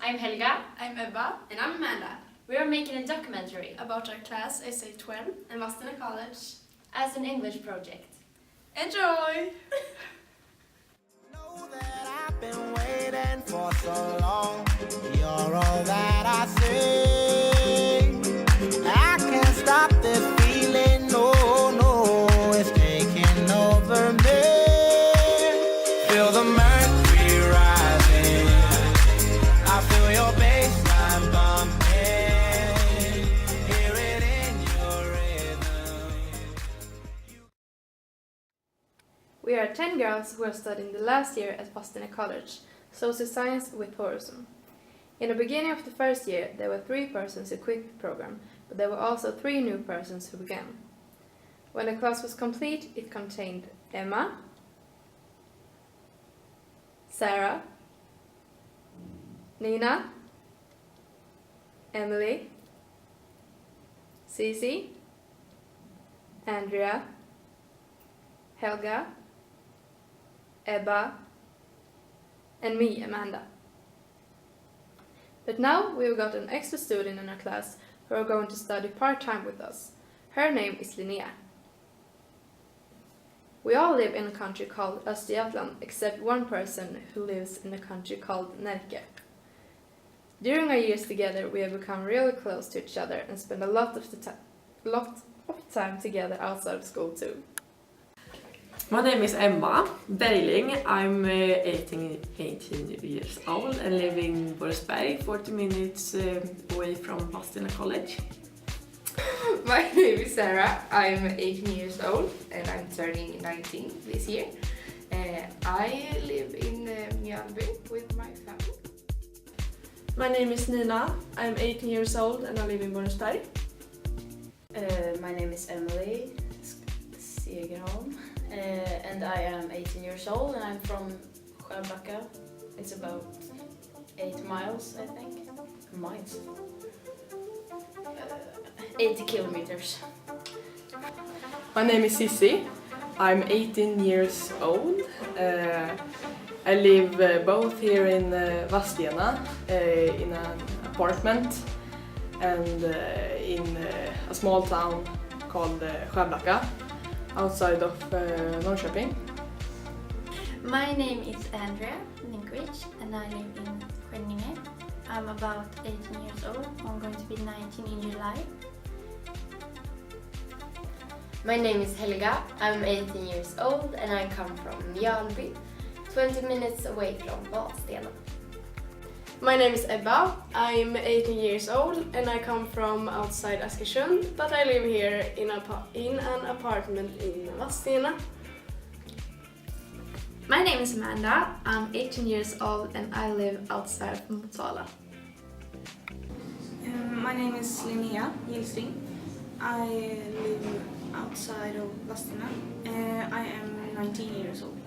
I'm Helga. I'm Ebba. And I'm Amanda. We are making a documentary About our class, SA12. And Vadstenagymnasiet. as an English project. Enjoy! Know that I've been waiting for so long. You're all that I see. I can't stop this feeling, no, it's taking over me. Feel the mercury rising. I feel your bassline bumping. Hear it in your rhythm. We are 10 girls who are studying the last year at Vadstenagymnasiet College, Social Science with Tourism. In the beginning of the first year, there were 3 persons who quit the program, but there were also 3 new persons who began. When the class was complete, it contained Emma, Sarah, Nina, Emily, Cici, Andrea, Helga, Ebba, and me, Amanda. But now we've got an extra student in our class who are going to study part-time with us. Her name is Linnea. We all live in a country called SA12 except one person who lives in a country called Närke. During our years together we have become really close to each other and spend a lot of time together outside of school too. My name is Emma Berling. I'm 18 years old and live in Borensberg, 40 minutes away from Vadstenagymnasiet College. My name is Sarah. I'm 18 years old and I'm turning 19 this year. I live in Mjölby with my family. My name is Nina. I'm 18 years old and I live in Borensberg. My name is Emily Segerholm and I am 18 years old and I'm from Skärblacka. It's about 8 miles, I think. Miles? 80 kilometers. My name is Cici. I'm 18 years old. I live both here in Vadstena in an apartment and in a small town called Skärblacka outside of Norrköping. My name is Andrea Ninkovic and I live in Skänninge. I'm about 18 years old. I'm going to be 19 in July. My name is Helga. I'm 18 years old and I come from Mjölby, 20 minutes away from Vadstena. My name is Ebba. I'm 18 years old and I come from outside Askersund, but I live here in an apartment in Vadstena. My name is Amanda. I'm 18 years old and I live outside of Motala. My name is Linnea Gilsing. I live outside of Vadstena. I am 19 years old.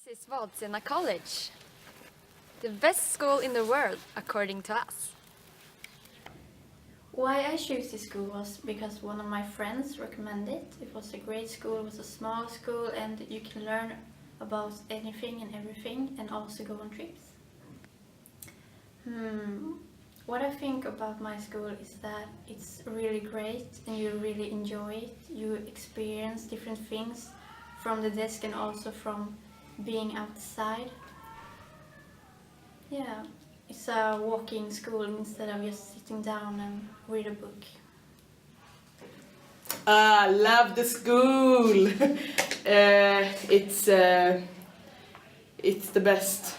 This is Vadstenagymnasiet College, the best school in the world, according to us. Why I chose this school was because one of my friends recommended it. It was a great school, it was a small school and you can learn about anything and everything and also go on trips. What I think about my school is that it's really great and you really enjoy it. You experience different things from the desk and also from being outside. Yeah, it's a walking school instead of just sitting down and read a book. I love the school. It's the best.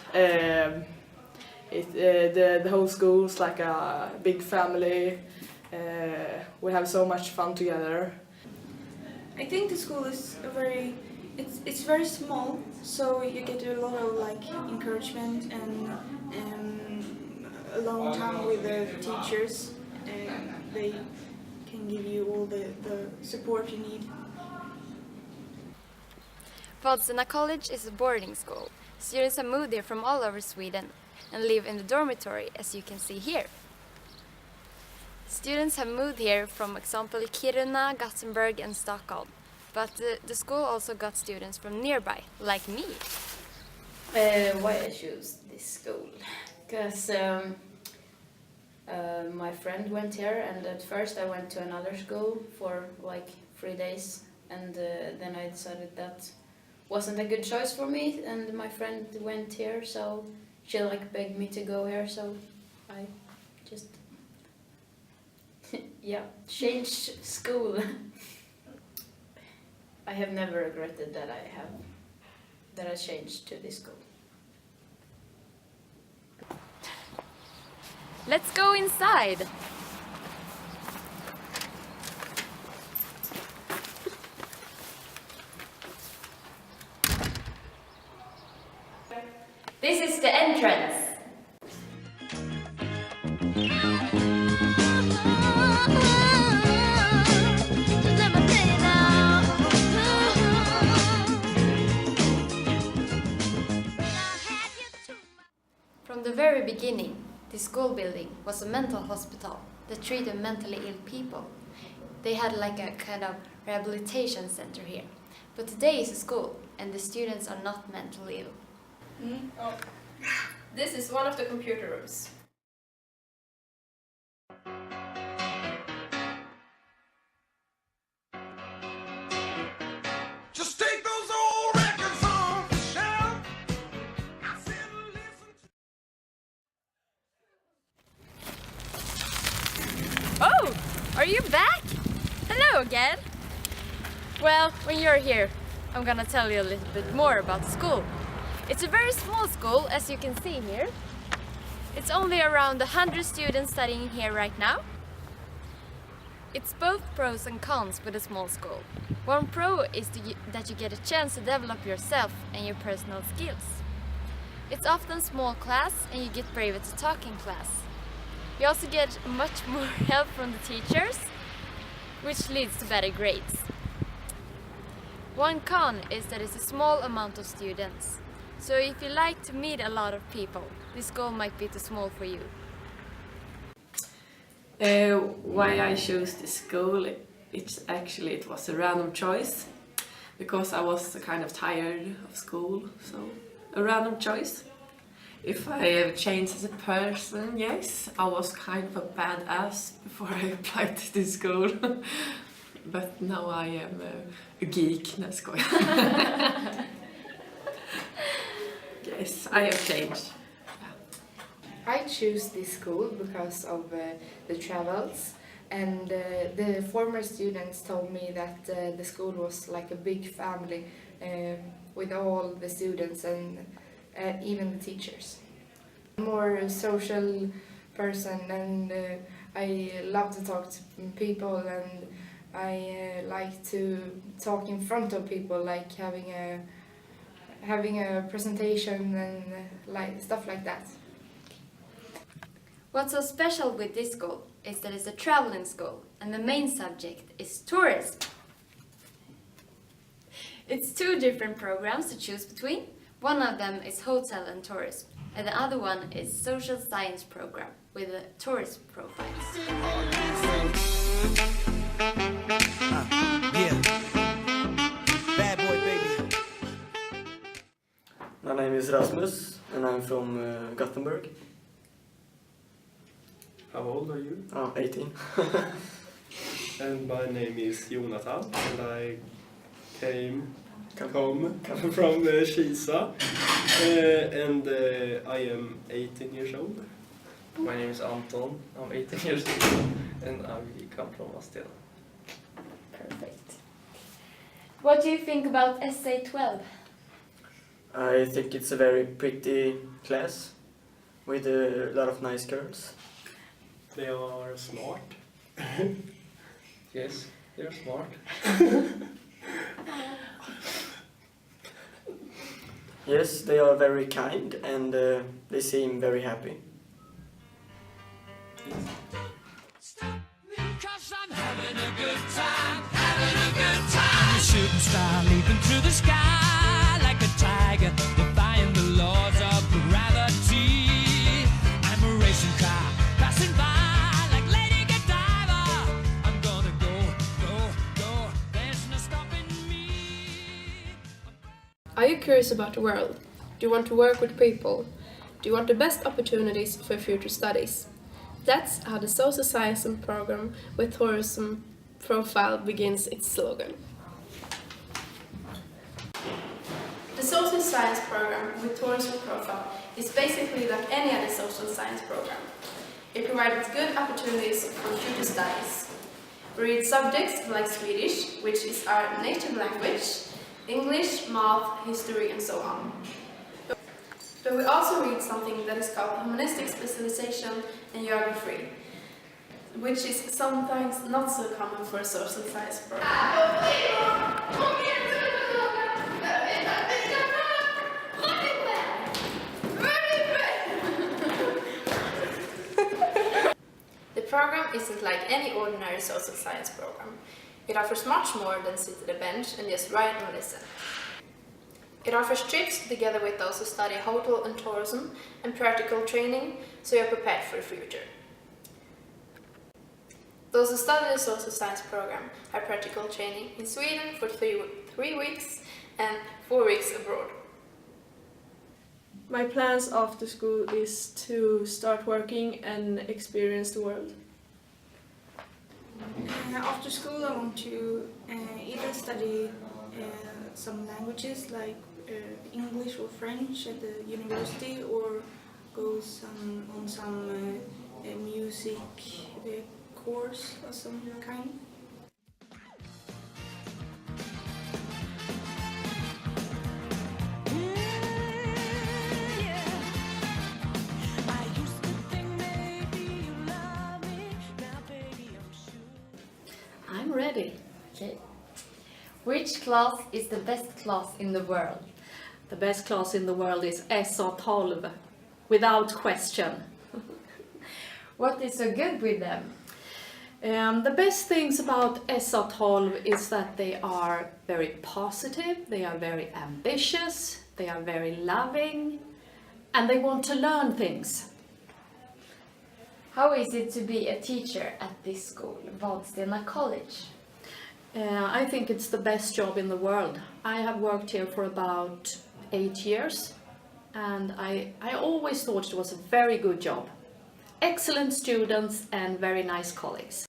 The whole school's like a big family. We have so much fun together. I think the school is it's very small, so you get a lot of encouragement and a long time with the teachers. They can give you all the support you need. Vadstenagymnasiet is a boarding school. Students have moved here from all over Sweden and live in the dormitory, as you can see here. Students have moved here from example Kiruna, Gothenburg and Stockholm, but the school also got students from nearby, like me. Why I choose this school? Because my friend went here, and at first I went to another school for like 3 days, and then I decided that wasn't a good choice for me, and my friend went here, so she like begged me to go here, so I just changed school. I have never regretted that I changed to this school. Let's go inside! This is the entrance. From the very beginning, this school building was a mental hospital that treated mentally ill people. They had like a kind of rehabilitation center here. But today is a school, and the students are not mentally ill. This is one of the computer rooms. Just take those old records off the shelf. I said listen to Oh, are you back? Hello again. Well, when you're here, I'm gonna tell you a little bit more about the school. It's a very small school, as you can see here. It's only around 100 students studying here right now. It's both pros and cons with a small school. One pro is that you get a chance to develop yourself and your personal skills. It's often small class and you get braver to talk in class. You also get much more help from the teachers, which leads to better grades. One con is that it's a small amount of students. So if you like to meet a lot of people, this school might be too small for you. Why I chose this school, it was a random choice, because I was kind of tired of school, so a random choice. If I have changed as a person, yes, I was kind of a badass before I applied to this school. But now I am a geek. No, skojar. Yes, I have changed. I choose this school because of the travels, and the former students told me that the school was like a big family with all the students and even the teachers. I'm more a social person, and I love to talk to people, and I like to talk in front of people, like having a presentation and like stuff like that. What's so special with this school is that it's a traveling school and the main subject is tourism. It's 2 different programs to choose between. One of them is hotel and tourism, and the other one is social science program with a tourist profile. Bad boy, baby. My name is Rasmus and I'm from Gothenburg. How old are you? 18. And my name is Jonathan, and I come from Kisa, and I am 18 years old. My name is Anton, I'm 18 years old, and I come from Vadstena. Perfect. What do you think about SA12? I think it's a very pretty class with a lot of nice girls. They are smart. Yes, they're smart. Yes, they are very kind and they seem very happy. Cause I'm having a good time, having a good time. Shooting star leaping through the sky. defying the laws of gravity. I'm a racing car passing by like Lady Godiva. I'm gonna go, there's no stopping me. Are you curious about the world? Do you want to work with people? Do you want the best opportunities for future studies? That's how the social science program with tourism profile begins its slogan. The social science program with tourism profile is basically like any other social science program. It provides good opportunities for future studies. We read subjects like Swedish, which is our native language, English, math, history, and so on. But we also read something that is called humanistic specialization and geography, which is sometimes not so common for a social science program. The program isn't like any ordinary social science program. It offers much more than sit at a bench and just write and listen. It offers trips together with those who study hotel and tourism and practical training, so you're prepared for the future. Those who study the social science program have practical training in Sweden for 3 weeks and 4 weeks abroad. My plans after school is to start working and experience the world. After school I want to either study some languages like English or French at the university, or go on some music course of some kind. I'm ready. Okay. Which class is the best class in the world? The best class in the world is SA12, without question. What is so good with them? The best things about SA12 is that they are very positive, they are very ambitious, they are very loving, and they want to learn things. How is it to be a teacher at this school, Vadstenagymnasiet? I think it's the best job in the world. I have worked here for about 8 years, and I always thought it was a very good job. Excellent students and very nice colleagues.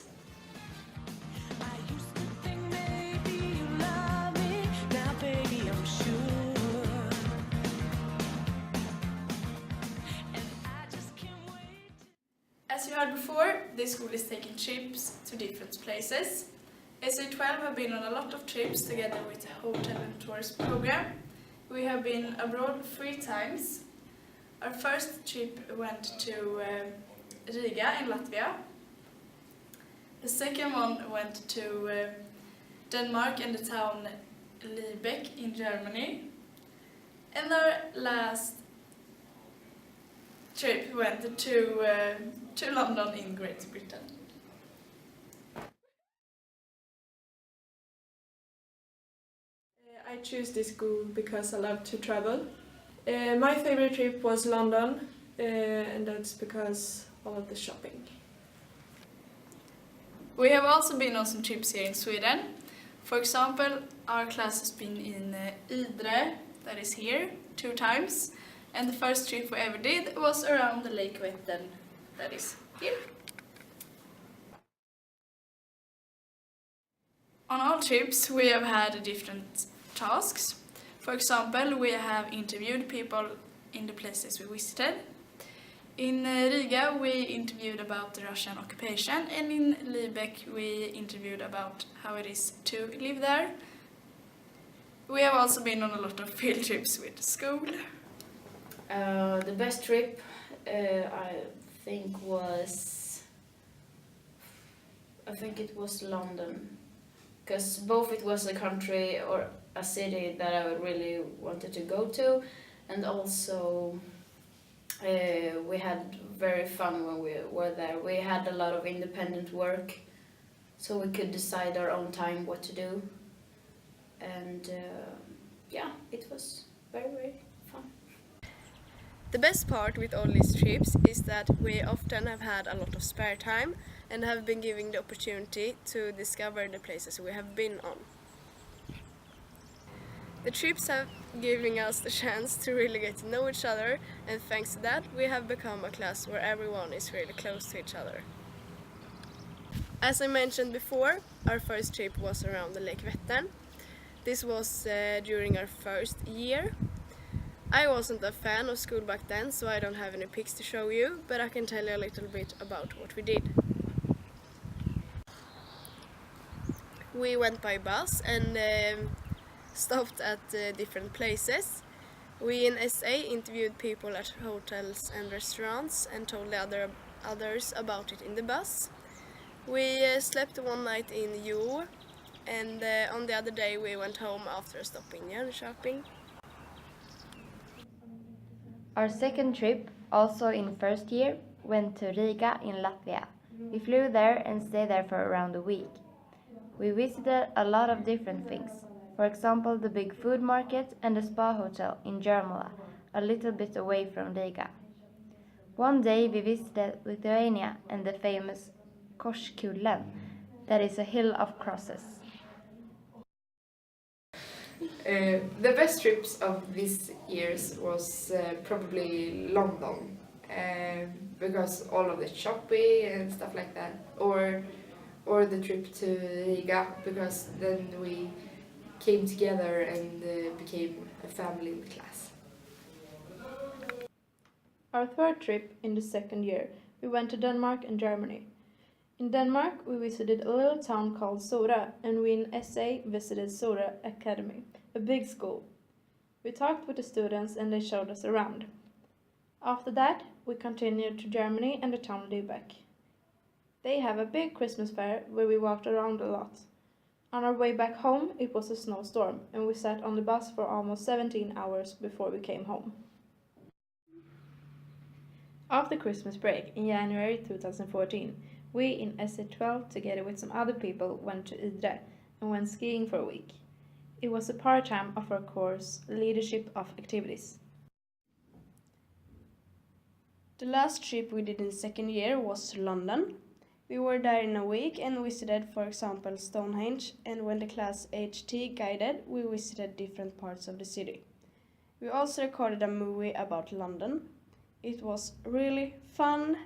As you heard before, this school is taking trips to different places. SA12 have been on a lot of trips together with the hotel and tourist program. We have been abroad 3 times. Our first trip went to Riga in Latvia. The second one went to Denmark and the town Lübeck in Germany. And our last trip went to London in Great Britain. I choose this school because I love to travel. My favorite trip was London, and that's because of the shopping. We have also been on some trips here in Sweden. For example, our class has been in Idre, that is here, 2 times. And the first trip we ever did was around the Lake Vättern, that is here. On all trips we have had different tasks. For example, we have interviewed people in the places we visited. In Riga we interviewed about the Russian occupation, and in Lübeck we interviewed about how it is to live there. We have also been on a lot of field trips with school. The best trip I think it was London, because both it was a country or a city that I really wanted to go to, and also we had very fun when we were there. We had a lot of independent work, so we could decide our own time what to do, and yeah, it was very The best part with all these trips is that we often have had a lot of spare time and have been given the opportunity to discover the places we have been on. The trips have given us the chance to really get to know each other, and thanks to that we have become a class where everyone is really close to each other. As I mentioned before, our first trip was around the Lake Vadsten. This was during our first year. I wasn't a fan of school back then, so I don't have any pics to show you, but I can tell you a little bit about what we did. We went by bus and stopped at different places. We in SA interviewed people at hotels and restaurants and told the others about it in the bus. We slept one night in gjort, and on the other day we went home after a stop in Jönköping. Our second trip, also in first year, went to Riga in Latvia. We flew there and stayed there for around a week. We visited a lot of different things. For example, the big food market and the spa hotel in Jurmala, a little bit away from Riga. One day we visited Lithuania and the famous skolan, that is a hill of crosses. The best trips of these years was probably London, because all of the shopping and stuff like that, or the trip to Riga, because then we came together and became a family in the class. Our third trip in the second year, we went to Denmark and Germany. In Denmark, we visited a little town called Sora, and we in SA visited Sora Academy, a big school. We talked with the students and they showed us around. After that, we continued to Germany and the town Lübeck. They have a big Christmas fair where we walked around a lot. On our way back home, it was a snowstorm, and we sat on the bus for almost 17 hours before we came home. After Christmas break in January 2014, we in SA12, together with some other people, went to Idre and went skiing for a week. It was a part-time of our course, Leadership of Activities. The last trip we did in second year was to London. We were there in a week and visited, for example, Stonehenge, and when the class HT guided, we visited different parts of the city. We also recorded a movie about London. It was really fun.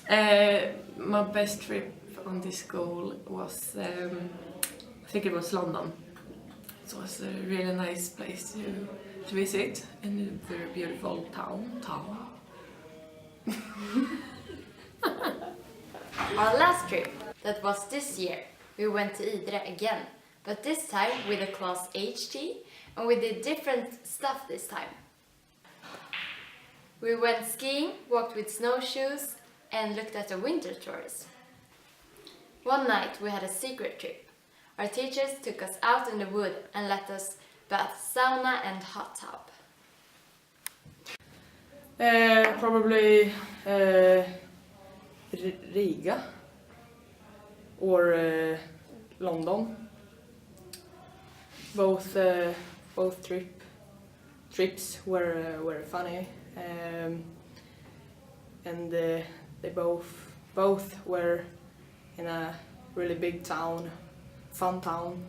My best trip on this school was, I think it was London. It was a really nice place to visit, and a very beautiful town. Our last trip, that was this year, we went to Idre again, but this time with the class HT, and we did different stuff this time. We went skiing, walked with snowshoes, and looked at the winter tours. One night we had a secret trip. Our teachers took us out in the wood and let us bath sauna and hot tub. Probably Riga or London. Both trips were funny, and they both were in a really big town, fun town.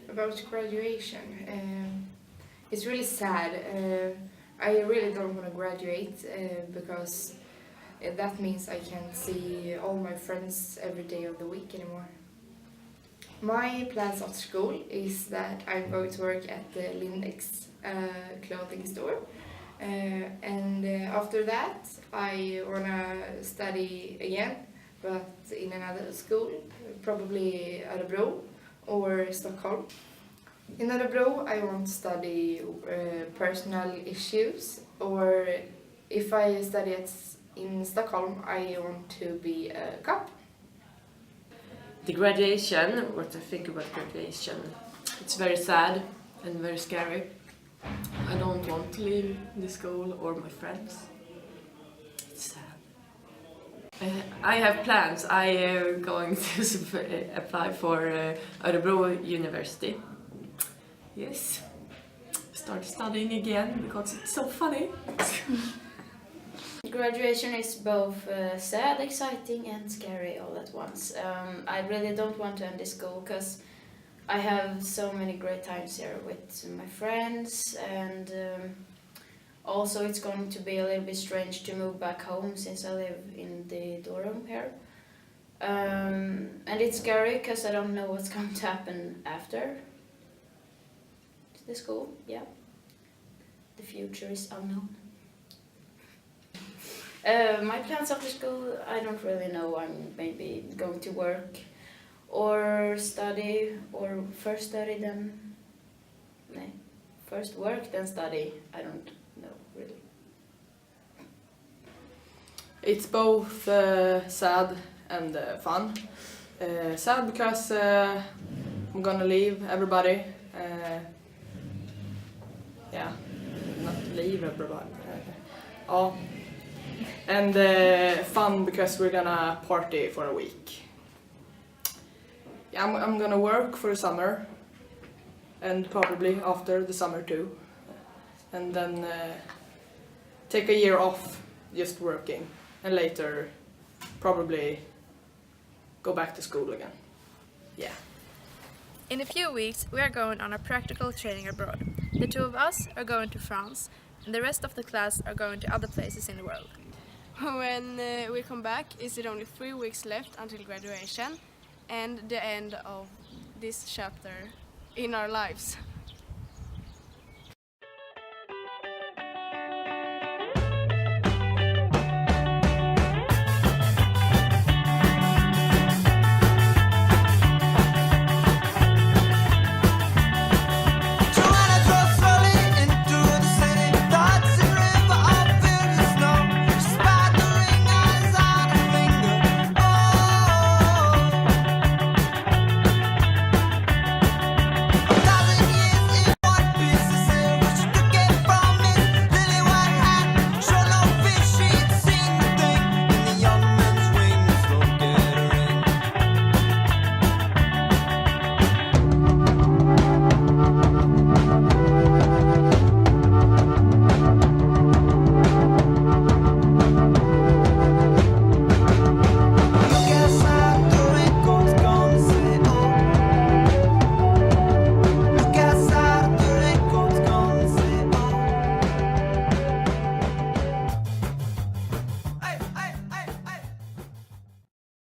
About graduation, it's really sad. I really don't want to graduate because that means I can't see all my friends every day of the week anymore. My plans after school is that I'm going to work at the Lindex clothing store, and after that I want to study again, but in another school, probably Örebro or Stockholm. In Örebro I want to study personal issues, or if I study in Stockholm I want to be a cop. The graduation, what I think about graduation, it's very sad and very scary. I don't want to leave the school or my friends. It's sad. I have plans. I am going to apply for Örebro University. Yes. Start studying again because it's so funny. Graduation is both sad, exciting and scary all at once. I really don't want to end this school because I have so many great times here with my friends, and also it's going to be a little bit strange to move back home since I live in the dorm here. And it's scary because I don't know what's going to happen after the school. Yeah, the future is unknown. My plans after school, I don't really know. I'm maybe going to work or study, or first study then, first work then study. I don't know really. It's both sad and fun. Sad because I'm gonna leave everybody. Yeah, not leave everybody. Oh. And fun because we're gonna party for a week. Yeah, I'm gonna work for the summer, and probably after the summer too, and then take a year off just working, and later probably go back to school again. Yeah. In a few weeks we are going on a practical training abroad. The two of us are going to France, and the rest of the class are going to other places in the world. When we come back, is it only 3 weeks left until graduation and the end of this chapter in our lives.